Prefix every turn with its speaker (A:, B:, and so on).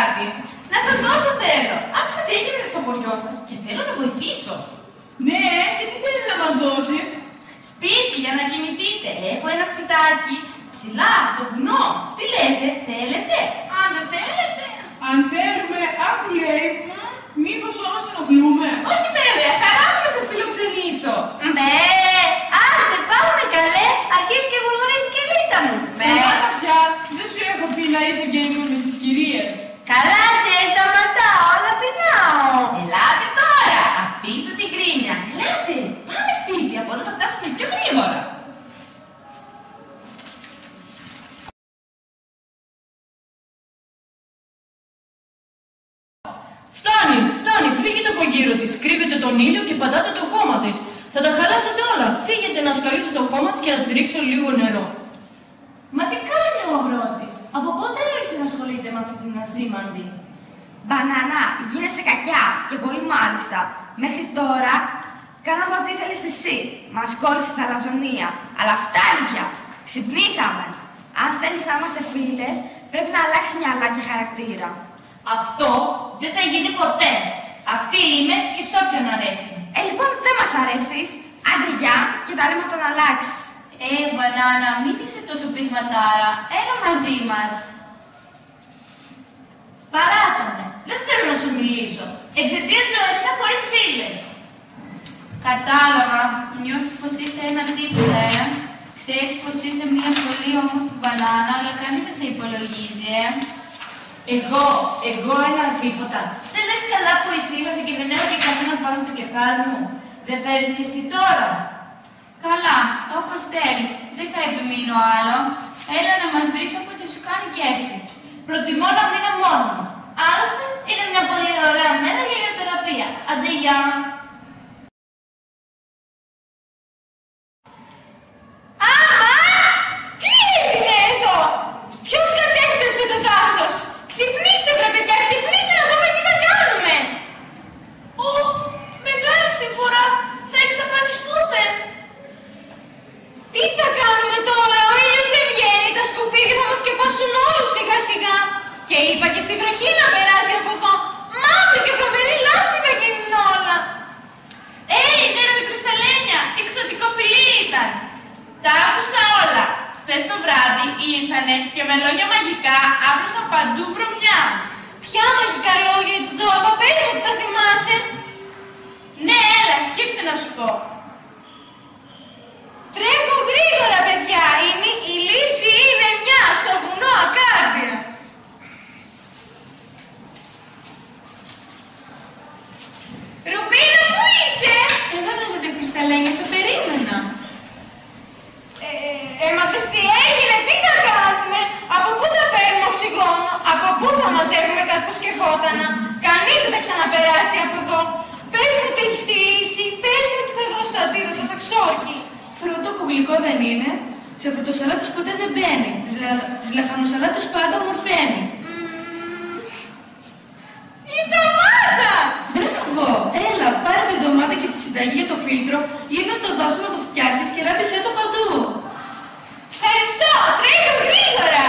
A: κάτι. Να σας δώσω θέλω. Άκουσα τι έγινε στο χωριό σας και θέλω να βοηθήσω.
B: Ναι, και τι θέλεις να μας δώσεις?
A: Σπίτι για να κοιμηθείτε. Έχω ένα σπιτάκι ψηλά στο βουνό. Τι λέτε, θέλετε? Αν δεν θέλετε.
B: Αν θέλουμε, άκου λέει, μήπως όμως ενοχλούμε?
A: Όχι βέβαια, χαρά μου να σας φιλοξενήσω. Μπε, άντε πάμε καλέ, αρχίζει και γουργουρίζει και η λίτσα μου.
B: Σταμάτα πια, δεν σου έχω πει να είσαι ευγενικός με τις κυρίες.
A: Καλά τε, σταματάω, αλλά πεινάω. Ελάτε τώρα, αφήστε την κρίνια. Ελάτε, πάμε σπίτι, από εδώ θα φτάσουμε πιο γρήγορα.
C: Φτάνει, φύγετε από γύρω της, κρύβετε τον ήλιο και πατάτε το χώμα της. Θα τα χαλάσετε όλα. Φύγετε να σκαλίσω το χώμα της και να τη ρίξω λίγο νερό.
D: Μα τι κάνει ο αγρότης? Από πότε άρχισε να ασχολείται με αυτή την ασήμαντη?
E: Μπανάνα, γίνεσαι κακιά και πολύ μάλιστα. Μέχρι τώρα κάναμε ό,τι ήθελες εσύ. Μας κόλλησες αλαζονία. Αλλά φτάνει πια. Ξυπνήσαμε. Αν θέλεις να είμαστε φίλες, πρέπει να αλλάξει μυαλά και χαρακτήρα.
D: Αυτό δεν θα γίνει ποτέ. Αυτή είμαι και σ' όποιον αρέσει.
E: Λοιπόν, δεν μας αρέσεις. Άντε γεια και τα λέμε τον αλλάξεις.
D: Μπανάνα, μην είσαι τόσο πεισματάρα. Έλα μαζί μας. Παράταμε. Δεν θέλω να σου μιλήσω. Εξαιτίας σου έμεινα χωρίς φίλες. Κατάλαβα. Νιώθεις πως είσαι ένα τίποτα, Ξέρεις πως είσαι μια πολύ όμορφη μπανάνα, αλλά κανείς δεν σε υπολογίζει, Εγώ ένα τίποτα. Δεν λες καλά που εισήλωσε και δεν έχω και κανένα πάνω από το κεφάλι μου. Δεν θέλεις κι εσύ τώρα? Καλά, όπως θέλεις. Δεν θα επιμείνω άλλο. Έλα να μας βρεις όποτε σου κάνει κέφι. Προτιμώ να μείνω μόνο. Άλλωστε, είναι μια πολύ ωραία μέρα για ιατροπία. Άντε γεια.
A: Τι έγινε εδώ? Ποιος κατέστρεψε το δάσος? Ξυπνήστε βρε παιδιά, ξυπνήστε να δούμε τι θα κάνουμε.
D: Μεγάλη συμφορά. Θα εξαφανιστούμε.
A: Τι θα κάνουμε τώρα, ο ήλιος δεν βγαίνει, τα σκουπίδια θα μας σκεπάσουν όλους σιγά σιγά. Και είπα και στη βροχή να περάσει από εδώ. Μαύρη και βρωμερή λάσπη θα γίνουν όλα.
D: Νεροκρυσταλλένια, εξωτικοφιλή ήταν. Τα άκουσα όλα. Χθες το βράδυ ήρθανε και με λόγια μαγικά άπλωσαν παντού βρωμιά.
A: Ποια μαγικά λόγια, Τζοτζόπα, πες μου που τα θυμάσαι.
D: Ναι, έλα, σκύψε να σου πω.
A: Τρέχω γρήγορα, παιδιά. Η λύση είναι μια στο βουνό ακάρδια. Ρουμπίνα, πού είσαι? Εδώ ήταν τα κρυσταλλένια, σε περίμενα. Έμαθες τι έγινε, τι θα κάνουμε? Από πού θα παίρνουμε οξυγόνο? Από πού θα μαζεύουμε καρποσκευότανα? Κανείς δεν θα ξαναπεράσει από εδώ. Πες μου τι έχεις τη λύση, πες μου τι θα δώσει το αντίδοτο στο ξόρκι. Φρούτο που γλυκό δεν είναι, σε φρουτοσαλάτες ποτέ δεν μπαίνει. Τις λαχανοσαλάτες πάντα ομορφαίνει. Η ντομάτα! Μπράβο! Έλα, πάρε την ντομάτα και τη συνταγή για το φίλτρο, γύρνα στο δάσο να το φτιάξεις και ράπησέ το παντού. Ευχαριστώ! Τρέχω γρήγορα!